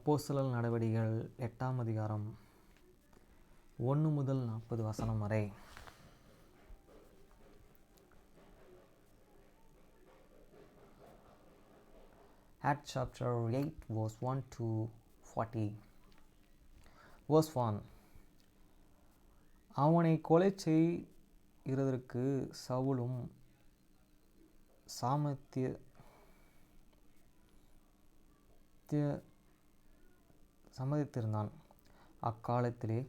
அப்போஸ்தலர் நடவடிக்கைகள் 8ஆம் அதிகாரம் 1 முதல் 40 வசனம் வரை. Acts chapter 8 verse 1 to 40. Verse 1. அவனை கொலை செய்கிறதற்கு சவுலும் சம்மதித்திருந்தான். அக்காலத்திலே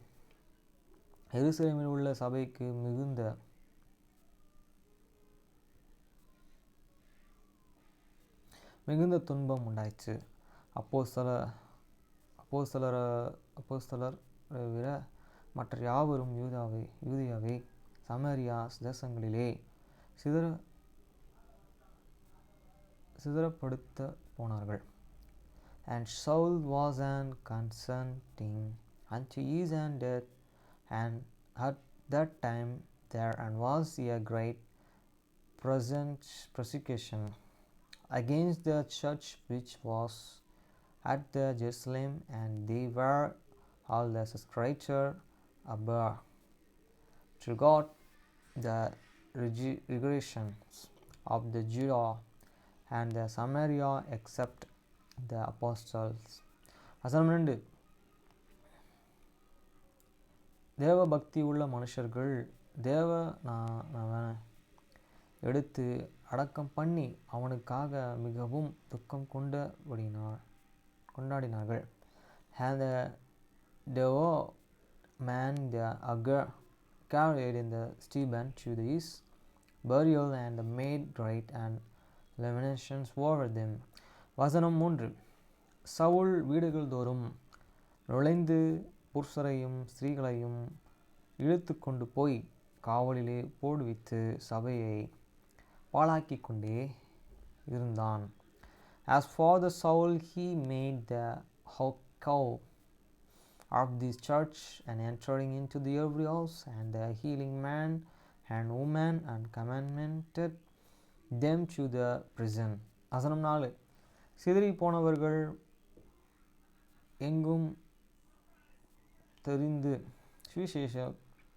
எருசலேமில் உள்ள சபைக்கு மிகுந்த துன்பம் உண்டாயிற்று. அப்போஸ்தலர் விட மற்ற யாவரும் யூதேயாவே சமாரியா தேசங்களிலே சிதறப்படுத்த போனார்கள். And Saul was consenting unto his own death, and at that time there was a great persecution against the church which was at the Jerusalem, and they were all the scattered abroad to God the regulations of the Judah and the Samaria except the apostles. வசனம் 2. தேவ பக்தி உள்ள மனுஷர்கள் தேவனை எடுத்து அடக்கம் பண்ணி அவனுக்காக மிகவும் துக்கம் கொண்டாடினார்கள். And the devout man the Agar carried in the Stephen to his burial and made great and lamentations over them. வசனம் 3. சவுல் வீடுகள் தோறும் நுழைந்து புருஷரையும் ஸ்திரீகளையும் இழுத்து கொண்டு போய் காவலிலே போடுவித்து சபையை பாழாக்கி கொண்டே இருந்தான். As for the Saul, he made the cow of this church, and entering into the every house, and the healing man and woman, and commanded them to the prison. வசனம் 4. சிதறி போனவர்கள் எங்கும் தெரிந்து சுவிசேஷ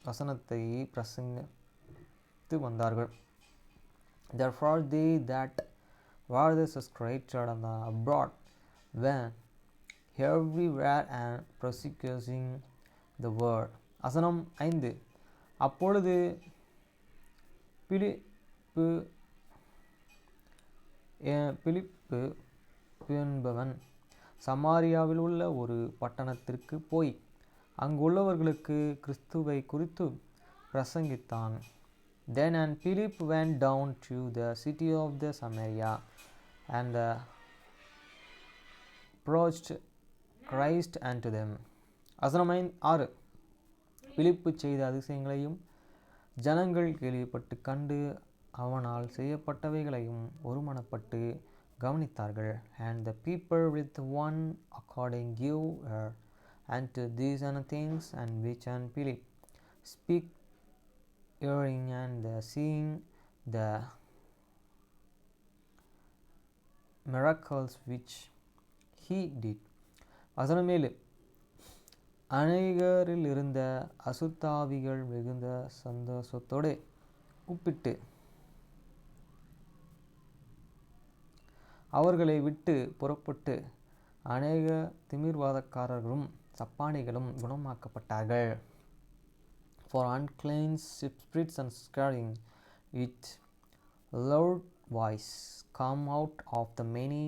வசனத்தை பிரசங்கித்து வந்தார்கள். Therefore they that were scattered abroad went everywhere and persecuting the word. வசனம் 5. அப்பொழுது பிலிப்பு என்பவன் சமாரியாவில் உள்ள ஒரு பட்டணத்திற்கு போய் அங்குள்ளவர்களுக்கு கிறிஸ்துவை குறித்து பிரசங்கித்தான். Then and Philip went down to the city of the Samaria and preached Christ unto them. வசனம் 6. பிலிப்பு செய்த அதிசயங்களையும் ஜனங்கள் கேள்விப்பட்டு கண்டு அவனால் செய்யப்பட்டவைகளையும் ஒருமனப்பட்டு கவனித்தார்கள். And the people with one according give ear unto these things, and which and Philip speak, hearing and seeing the miracles which he did. வசனம் 7. அநேகரில் இருந்த அசுத்தாவிகள் மிகுந்த சந்தோஷத்தோடு கூப்பிட்டு அவர்களை விட்டு புறப்பட்டு அநேக திமிர்வாதக்காரர்களும் சப்பானிகளும் குணமாக்கப்பட்டார்கள். For unclean spirits and scattering with loud voice come out of the many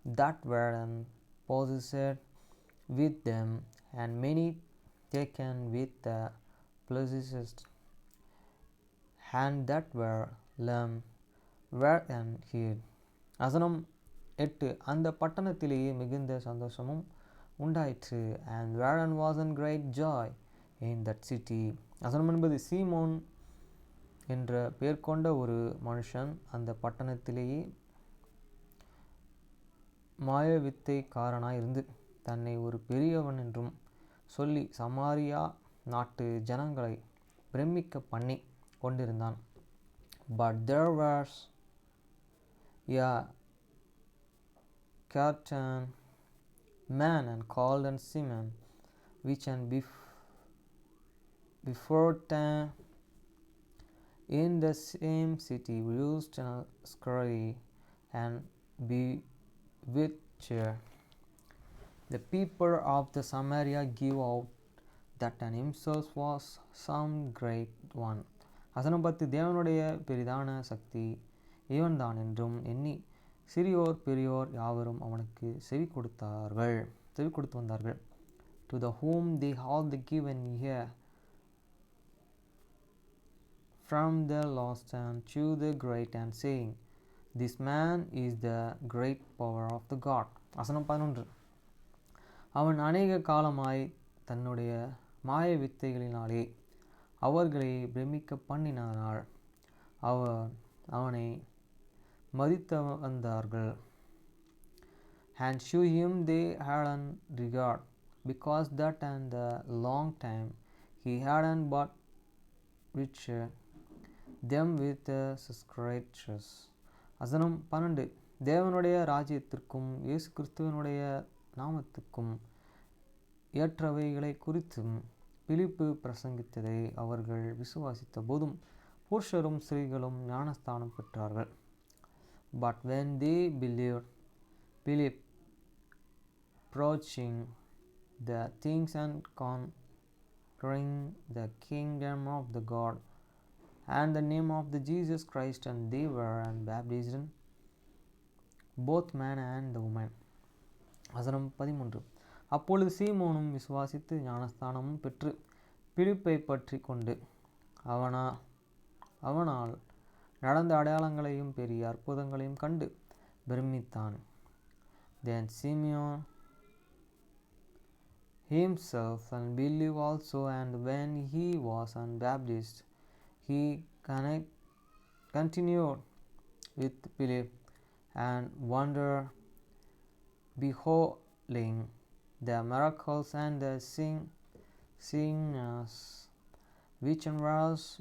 that were possessed with them, and many taken with the possessed, and that were lame were healed. வசனம் 8. அந்த பட்டணத்திலேயே மிகுந்த சந்தோஷமும் உண்டாயிற்று. And there was a great joy in that city. வசனம் 9. சீமோன் என்ற பெயர் கொண்ட ஒரு மனுஷன் அந்த பட்டணத்திலேயே மாயவித்தைக்காரனாய் இருந்து தன்னை ஒரு பெரியவன் என்றும் சொல்லி சமாரியா நாட்டு ஜனங்களை பிரமிக்க பண்ணி கொண்டிருந்தான். But there was a certain man and called on Simon, which and before time in the same city used a scurry and bewitched the people of the Samaria give out that an himself was some great one. வசனம் 10 தேவனுடைய பெரிதான சக்தி இவன்தான் என்றும் எண்ணி சிறியோர் பெரியோர் யாவரும் அவனுக்கு செவி கொடுத்து வந்தார்கள். To the whom they all given ear from the lost and to the great and saying, this man is the great power of the God. வசனம் 11 அவன் அநேக காலமாய் தன்னுடைய மாய வித்தைகளினாலே அவர்களை பிரமிக்க பண்ணினானால் அவனை மதித்து வந்தார்கள். And shew him they hadn't regard, because that and the long time he hadn't but rich them with scriptures. வசனம் 12 தேவனுடைய ராஜ்யத்திற்கும் இயேசு கிறிஸ்துவனுடைய நாமத்துக்கும் ஏற்றவைகளை குறித்தும் பிலிப்பு பிரசங்கித்ததை அவர்கள் விசுவாசித்த போதும் புருஷரும் ஸ்திரீகளும் ஞானஸ்தானம் பெற்றார்கள். But when they believed, Philip preaching the things and conquering the kingdom of the God and the name of the Jesus Christ, and they were baptized, both man and the woman. வசனம் 13 அப்பொழுது சீமோனும் விசுவாசித்து ஞானஸ்தானமும் பெற்று பிலிப்பை பற்றி கொண்டு அவனால் நடந்த அடையாளங்களையும் பெரிய அற்புதங்களையும் கண்டு பிரமித்தான். Then Simeon himself and believed also, and when he was baptized, he continued with Philip and wondered, beholding the miracles and the signs which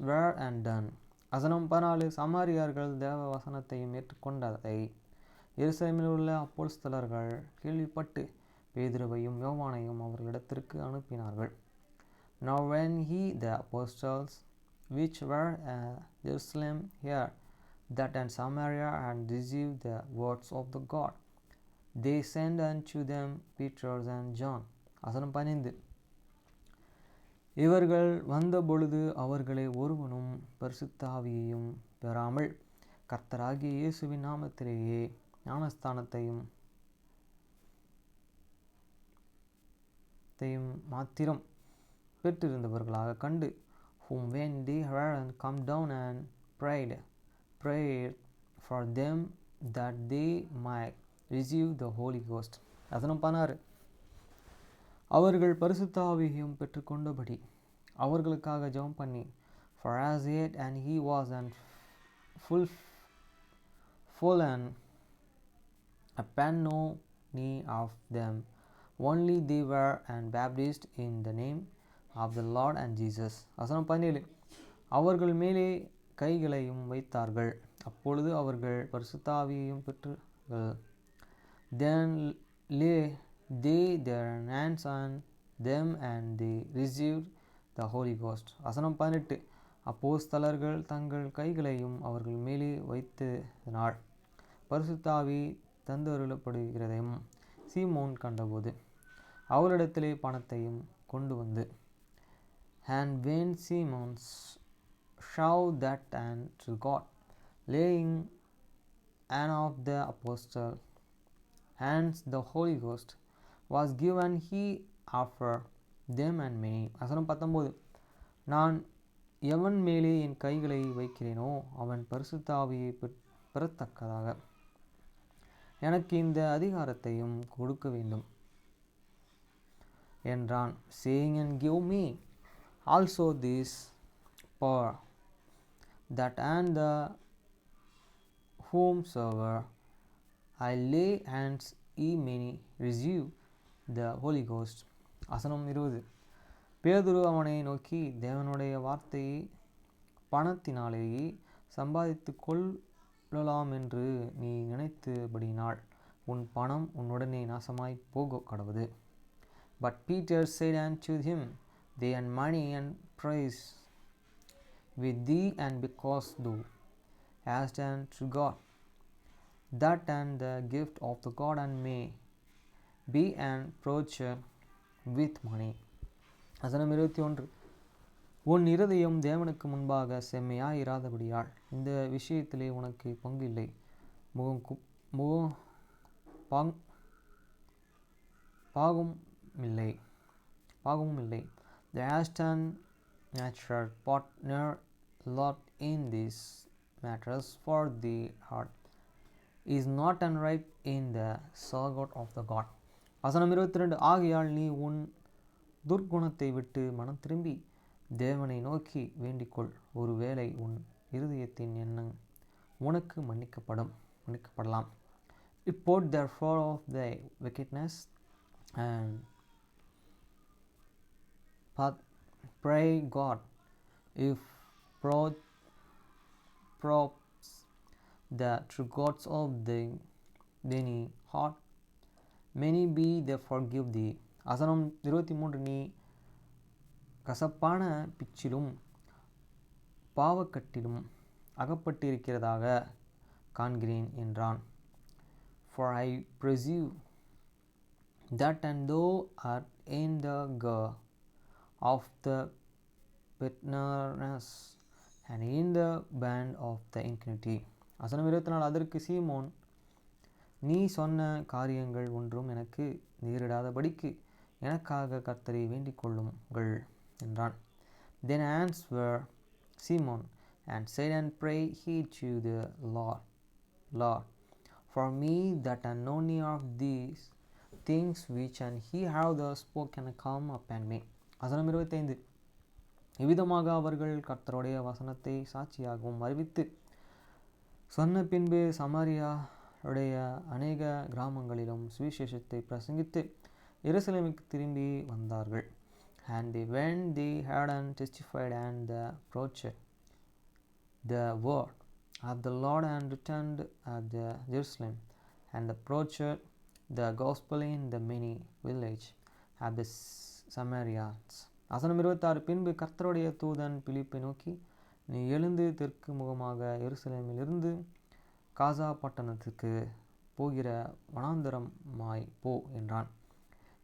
were done. வசனம் 14 சமாரியர்கள் தேவ வசனத்தையும் ஏற்றுக்கொண்டதை எருசலேமில் உள்ள அப்போஸ்தலர்கள் கேள்விப்பட்டு பேதுருவையும் யோவானையும் அவர்களிடத்திற்கு அனுப்பினார்கள். Now when the apostles which were at Jerusalem heard that in Samaria had received the words of the God, they sent unto them Peter and John. வசனம் 15 இவர்கள் வந்தபொழுது அவர்களை ஒருவனும் பரிசுத்த ஆவியையும் பெறாமல் கர்த்தராகிய இயேசுவின் நாமத்திலேயே ஞானஸ்தானத்தையும் மாத்திரம் பெற்றிருந்தவர்களாக கண்டு, whom when they had come down and prayed for them that they might receive the Holy Ghost. வசனம் 16 அவர்கள் பரிசுத்த ஆவியையும் பெற்றுக்கொண்டபடி அவர்களுக்காக ஜெபம் பண்ணி, for as yet and he was full and upon no need of them, only they were baptized in the name of the Lord and Jesus. வசனம் 17 அவர்கள் மேலே கைகளையும் வைத்தார்கள், அப்பொழுது அவர்கள் பரிசுத்த ஆவியையும் பெற்றார்கள். Then they their hands on them and they received the Holy Ghost. வசனம் 18 அப்போஸ்தலர்கள் தங்கள் கைகளையும் அவர்கள் மேலே வைத்ததினால் பரிசுத்த ஆவி தந்தருளப்படுகிறதையும் சீமோன் கண்டபோது அவரிடத்திலே பணத்தையும் கொண்டு வந்து, and when Simon saw that and to God, laying on of the apostle hands the Holy Ghost was given, he offered them and many. வசனம் 19 நான் எவன் மேலே என் கைகளை வைக்கிறேனோ அவன் பரிசுத்த ஆவியை பெறத்தக்கதாக எனக்கு இந்த அதிகாரத்தையும் கொடுக்க வேண்டும் என்றான். saying, and give me also this power, that and the whomsoever I lay hands ye may receive the Holy Ghost. வசனம் 20 பேதுரு அவனை நோக்கி, தேவனுடைய வார்த்தையை பணத்தினாலேயே சம்பாதித்து கொள்ளலாம் என்று நீ நினைத்தபடினால் உன் பணம் உன்னுடனே நாசமாய் போக கடவுது. But Peter said unto him, Thee and money and praise with thee, and because thou hast unto God, that and the gift of the God, and may be an approacher with money. வசனம் 21. உன் இருதயம் தேவனுக்கு முன்பாக செம்மையாயிராதபடியால் இந்த விஷயத்திலே உனக்கு பங்கு இல்லை, பாகமும் இல்லை. The Aston natural partner lot in these matters, for the heart is not unright in the sight of the God. வசனம் 22. ஆகையால் நீ உன் துர்க்குணத்தை விட்டு மனம் திரும்பி தேவனை நோக்கி வேண்டிக்கொள், ஒருவேளை உன் இருதயத்தின் எண்ணம் உனக்கு மன்னிக்கப்படலாம். Report therefore of thy wickedness, and pray God, if props the true gods of thine heart, many be they forgive thee. வசனம் 23. நீ கசப்பான பிச்சிலும் பாவக்கட்டிலும் அகப்பட்டிருக்கிறதாக காண்கிறேன் என்றான். For I perceive that and thou art in the gore of the bitterness, and in the band of the iniquity. வசனம் 24. அதற்கு சீமோன், நீ சொன்ன காரியங்கள் ஒன்றும் எனக்கு நேரிடாதபடிக்கு எனக்காக கர்த்தரை வேண்டிக் கொள்ளுங்கள் என்றான். Then answered Simon and said, and pray he to the Lord for me, that none of these things which and he have thus spoken come upon me. வசனம் 25. இவ்விதமாக அவர்கள் கர்த்தருடைய வசனத்தை சாட்சியாகவும் அறிவித்து சொன்ன பின்பு சமாரியாவுடைய அநேக கிராமங்களிலும் சுவிசேஷத்தை பிரசங்கித்து எருசலேமுக்கு திரும்பி வந்தார்கள். And they went, they had and testified and preached the word of the Lord, and returned at the Jerusalem, and preached the gospel in the many villages of the Samaritans. வசனம் 26. பின்பு கர்த்தருடைய தூதன் பிலிப்பை நோக்கி, நீ எழுந்து தெற்கு முகமாக எருசலேமில் இருந்து காசா பட்டணத்துக்கு போகிற வனாந்தரமாய் போ என்றான்.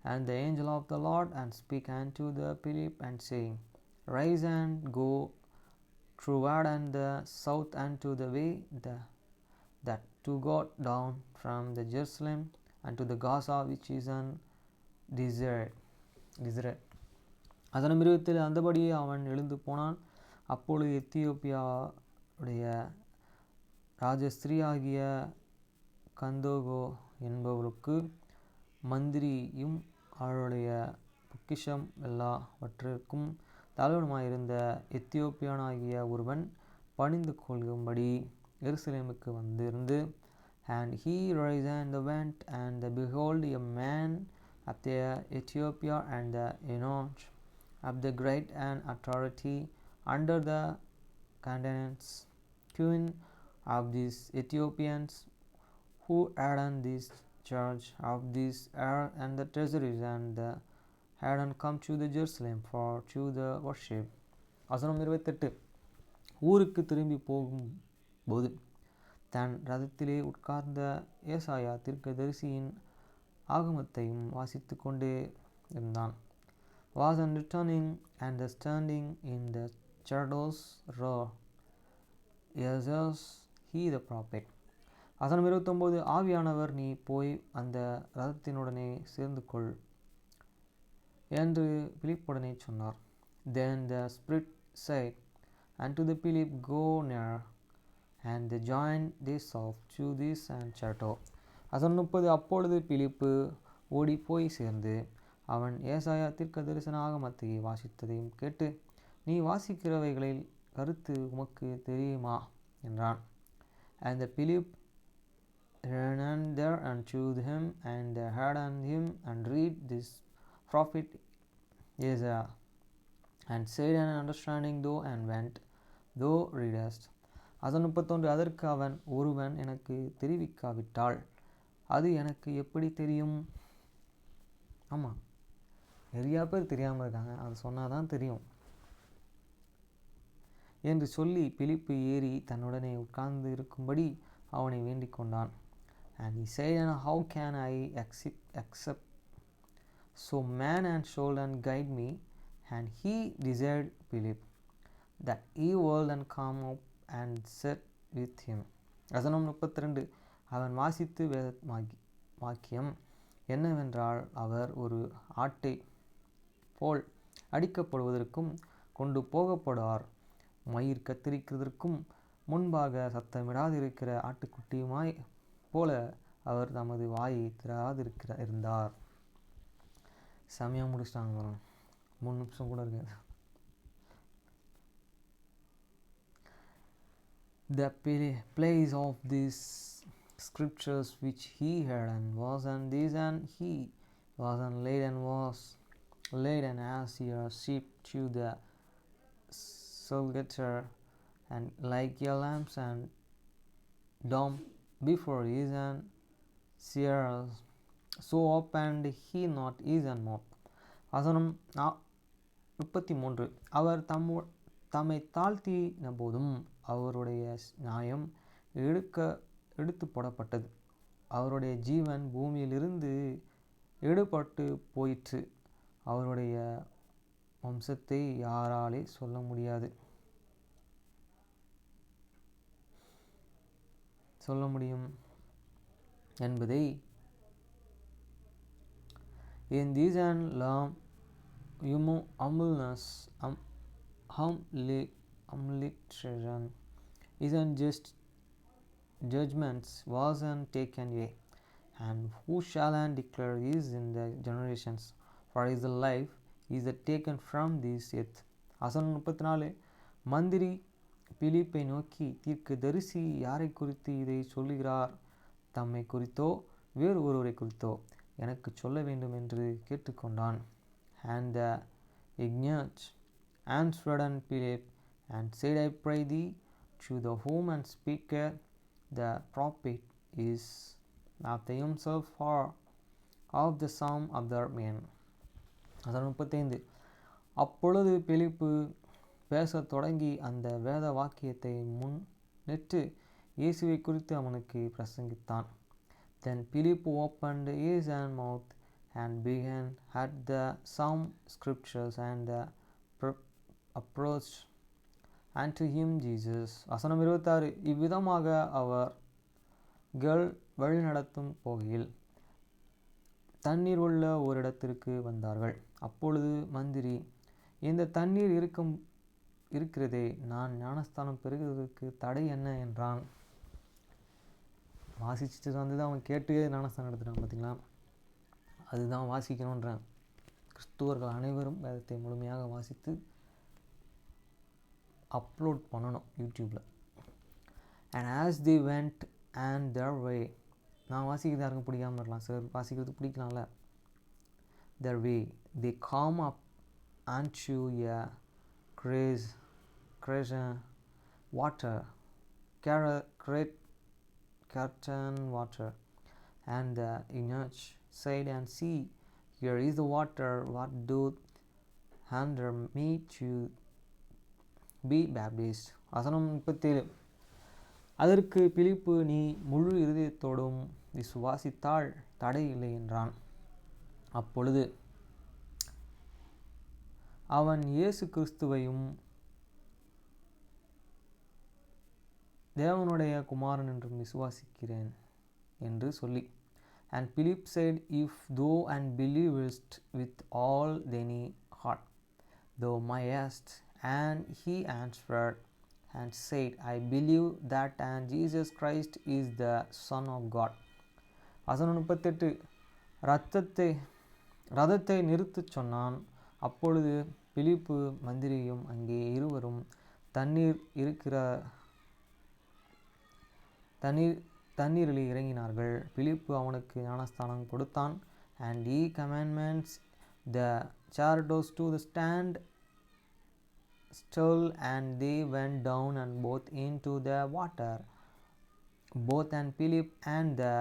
And the angel of the Lord and speak unto the Philip, and saying, Rise and go throughout and the south unto the way that to go down from the Jerusalem unto the Gaza, which is an desert. வசனம் 27. அந்தபடியே அவன் எழுந்து போனான். அப்பொழுது எத்தியோப்பியாவுடைய ராஜஸ்திரீயாகிய கந்தோகோ என்பவருக்கு மந்திரியும் அவருடைய பொக்கிஷம் எல்லாவற்றிற்கும் தலைவனுமாயிருந்த எத்தியோப்பியனாகிய ஒருவன் பணிந்து கொள்ளும்படி எருசலேமுக்கு வந்திருந்து, and he rose and went, and behold, a man of the Ethiopia, and the eunuch of the great and authority under the countenance queen of these Ethiopians, who had on this charge of this air and the treasuries, and had come to the Jerusalem for to the worship. வசனம் 28. ஊருக்கு திரும்பி போகும்போது தன் ரதத்திலே உட்கார்ந்த ஏசாயா தீர்க்கதரிசியின் ஆகமத்தையும் வாசித்து கொண்டே இருந்தான். Was on returning, and standing in the shadows row Isaiah he the prophet. வசனம் 29. ஆவியானவர், நீ போய் அந்த ரதத்தினுடனே சேர்ந்து கொள் என்று பிலிப்புடனே சொன்னார். Then the Spirit said unto the Philip, Go near, and they joined themselves to this and chariot. வசனம் 30. அப்பொழுது பிலிப்பு ஓடி போய் சேர்ந்து அவன் ஏசாயா தீர்க்க தரிசன ஆகமத்தை வாசித்ததையும் கேட்டு, நீ வாசிக்கிறவைகளில் கருத்து உமக்கு தெரியுமா என்றான். And the Philip ran there unto him, and heard on him, and read this prophet Isaiah, and said, an understanding thou, and went thou readest. வசனம் 31. அதற்கு அவன், ஒருவன் எனக்கு தெரிவிக்காவிட்டால் அது எனக்கு எப்படி தெரியும்? ஆமாம், நிறையா பேர் தெரியாமல் இருக்காங்க, அது சொன்னால் தான் தெரியும் என்று சொல்லி பிலிப்பு ஏறி தன்னுடனே உட்கார்ந்து இருக்கும்படி அவனை வேண்டிக் கொண்டான். And he said, and how can I accept so man and soul and guide me? And he desired Philip that he would and come up and sit with him. வசனம் 32. அவன் வாசித்து வேத வாக்கியம் என்னவென்றால், அவர் ஒரு ஆட்டை போல் அடிக்கப்படுவதற்கும் கொண்டு போகப்படுவார், மயிர் கத்தரிக்கிறதற்கும் முன்பாக சத்தமிடாதிருக்கிற ஆட்டுக்குட்டியுமாய் போல அவர் தமது வாயை இருந்தார். செமையாக முடிச்சிட்டாங்க, 3 நிமிஷம் கூட இருக்கு. The place of these scriptures which he heard and was and these and he was and laid and was laid and as a sheep to the slaughter and like a lamb and dumb before his and seers so opened he not his mouth. வசனம் 33. அவர் தம்மை தாழ்த்தின போதும் அவருடைய நியாயம் எடுத்து போடப்பட்டது, அவருடைய ஜீவன் பூமியிலிருந்து எடுபட்டு போயிற்று, அவருடைய வம்சத்தை யாராலே சொல்ல முடியும் என்பதை in this and lamb humiliation isn't just judgments wasn't taken away, and who shall and declare is in the generations, for is the life is the taken from this earth. வசனம் 34. மந்திரி பிலிப்பை நோக்கி, தீர்க்கதரிசி யாரை குறித்து இதை சொல்லுகிறார்? தம்மை குறித்தோ வேறு ஒருவரை குறித்தோ எனக்கு சொல்ல வேண்டும் என்று கேட்டுக்கொண்டான். And the ignite answered and Philip and said, I pray thee, to the whom and speaker the prophet is not the himself or of the sum of the men. 35. அப்பொழுது பிலிப்பு பேசத் தொடங்கி அந்த வேத வாக்கியத்தை முன்னிட்டு இயேசுவை குறித்து அவனுக்கு பிரசங்கித்தான். Then Philip opened his mouth and began at the some scriptures and approached unto him Jesus. வசனம் 26. இவ்விதமாக அவர்கள் வழிநடத்தும் போகையில் தண்ணீர் உள்ள ஓரிடத்திற்கு வந்தார்கள். அப்பொழுது மந்திரி, இந்த தண்ணீர் இருக்கிறதே, நான் ஞானஸ்தானம் பெறுகிறதற்கு தடை என்ன என்றான். வாசிச்சுட்டு வந்து அவன் கேட்டு ஞானஸ்தானம் எடுத்துட்டான். பார்த்தீங்களா, அதுதான் வாசிக்கணுன்றேன். கிறிஸ்துவர்கள் அனைவரும் வேதத்தை முழுமையாக வாசித்து அப்லோட் பண்ணணும் யூடியூப்பில். And as they went and their way, நான் வாசிக்கிறது யாருக்கும் பிடிக்காமல் இருக்கலாம், சிலர் வாசிக்கிறது பிடிக்கலாம்ல. Their way they come up unto a crescent water, curtain water, and the eunuch said, and see, here is the water, what doth hinder me to be baptized? வசனம் 37. அதற்கு பிலிப்பு, நீ முழு இருதயத்தோடும் விசுவாசித்தால் தடை இல்லை என்றான். அப்பொழுது அவன் இயேசு கிறிஸ்துவையும் தேவனுடைய குமாரன் என்றும் விசுவாசிக்கிறேன் என்று சொல்லி, and Philip said, if thou and believest with all thine heart thou mayest, and he answered and said, I believe that and Jesus Christ is the Son of God. வசனம் 38. ரதத்தை நிறுத்தச் சொன்னான். அப்பொழுது பிலிப்பு மந்திரியும் அங்கே இருவரும் தண்ணீரில் இறங்கினார்கள். பிலிப்பு அவனுக்கு ஞானஸ்தானம் கொடுத்தான். and he commandments the chariots to stand still, and they went down and both into the water, both and Philip and the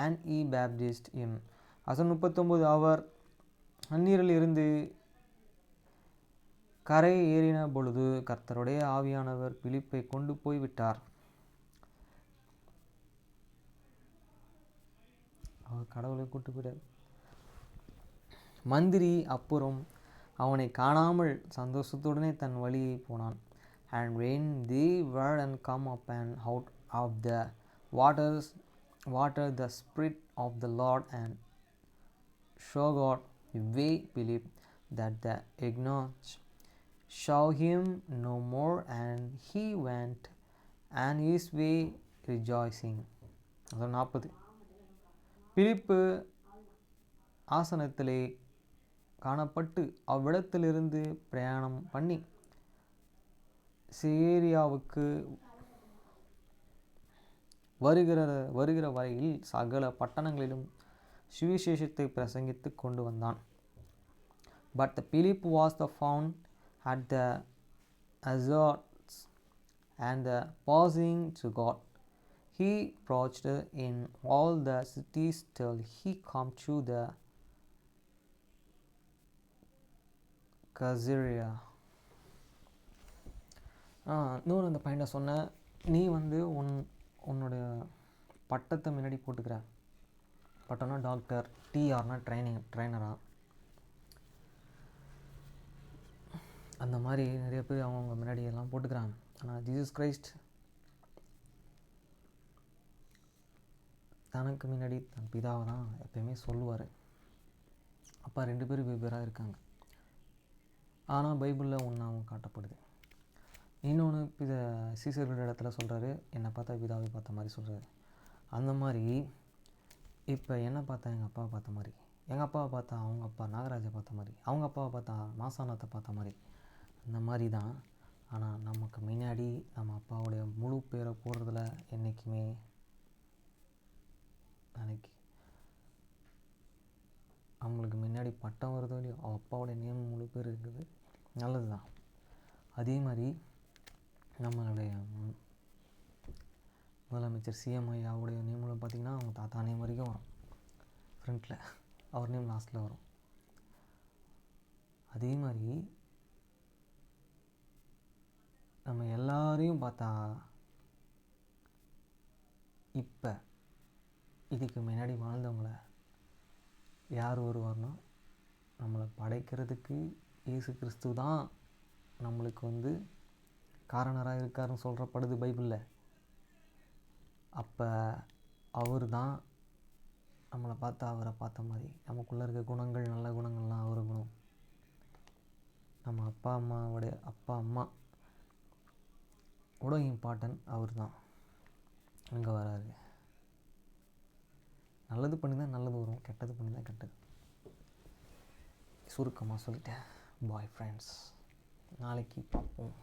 and he baptized him. வசனம் 39, அவர் அந்நீரில் இருந்து கரை ஏறின பொழுது கர்த்தருடைய ஆவியானவர் பிலிப்பை கொண்டு போய் விட்டார். அவர் கடவுளை கூட்டு போயிட்டார். மந்திரி அப்புறம் அவனை காணாமல் சந்தோஷத்துடனே தன் வழியை போனான். And when they were come up and out of the water, the Spirit of the Lord and showed the way Philip that the ignorant saw him no more, and he went and his way rejoicing. 40. பிலிப்பு ஆசனத்திலே காணப்பட்டு அவ்விடத்திலிருந்து பிரயாணம் பண்ணி சேரியாவுக்கு வருகிற வரையில் சகல பட்டணங்களிலும் சுவிசேஷத்தை பிரசங்கித்து கொண்டு வந்தான். But the Philip was the found at the Azots and the passing to God. He preached in all the cities till he come to the Caesarea. இன்னொரு அந்த பையனை சொன்ன, நீ உன்னுடைய பட்டத்தை முன்னாடி போட்டுக்கிற. பட்டம்னா டாக்டர், டிஆர்னா ட்ரைனரா. அந்த மாதிரி நிறைய பேர் அவங்க முன்னாடி எல்லாம் போட்டுக்கிறாங்க. ஆனால் ஜீசஸ் கிரைஸ்ட் தனக்கு முன்னாடி தன் பிதாவை தான் எப்பயுமே சொல்லுவார். அப்பா 2 பேர் வெவ்வேறாக இருக்காங்க. ஆனால் பைபிளில் ஒன்றாவும் காட்டப்படுது. இன்னொன்று சீசர்கள் இடத்துல சொல்கிறாரு, என்னை பார்த்தா பிதாவை பார்த்த மாதிரி சொல்கிறாரு. அந்த மாதிரி இப்போ என்னை பார்த்தா எங்கள் அப்பாவை பார்த்த மாதிரி, எங்கள் அப்பாவை பார்த்தா அவங்க அப்பா நாகராஜை பார்த்த மாதிரி, அவங்க அப்பாவை பார்த்தா மாசானத்தை பார்த்த மாதிரி, அந்த மாதிரி தான். ஆனால் நமக்கு முன்னாடி நம்ம அப்பாவுடைய முழு பேரை போடுறதுல என்றைக்குமே அவங்களுக்கு முன்னாடி பட்டம் வருதோ இல்லையோ, அவள் அப்பாவோடைய நேம் முழு பேர் இருக்குது, நல்லது தான். அதே மாதிரி நம்மளுடைய முதலமைச்சர் சிஎம் ஐயாவுடைய நேமில் பார்த்திங்கன்னா அவங்க தாத்தா நேம் வரைக்கும் வரும் ஃப்ரண்ட்டில், அவர் நேம் லாஸ்ட்டில் வரும். அதே மாதிரி நம்ம எல்லாரையும் பார்த்தா இப்போ இதுக்கு முன்னாடி வாழ்ந்தவங்கள யார் வருவார்னா, நம்மளை படைக்கிறதுக்கு இயேசு கிறிஸ்து தான் நம்மளுக்கு காரணராக இருக்காருன்னு சொல்கிறப்படுது பைபிளில். அப்போ அவர் தான் நம்மளை பார்த்தா அவரை பார்த்த மாதிரி நமக்குள்ளே இருக்க குணங்கள், நல்ல குணங்கள்லாம் அவர் குணம். நம்ம அப்பா அம்மா கூட இம்பார்ட்டன்ட் அவர் தான். அங்கே வராரு. நல்லது பண்ணி தான் நல்லது வரும், கெட்டது பண்ணி தான் கெட்டது. சுருக்கமாக சொல்லிட்டேன். பாய் ஃப்ரெண்ட்ஸ், நாளைக்கு பார்ப்போம்.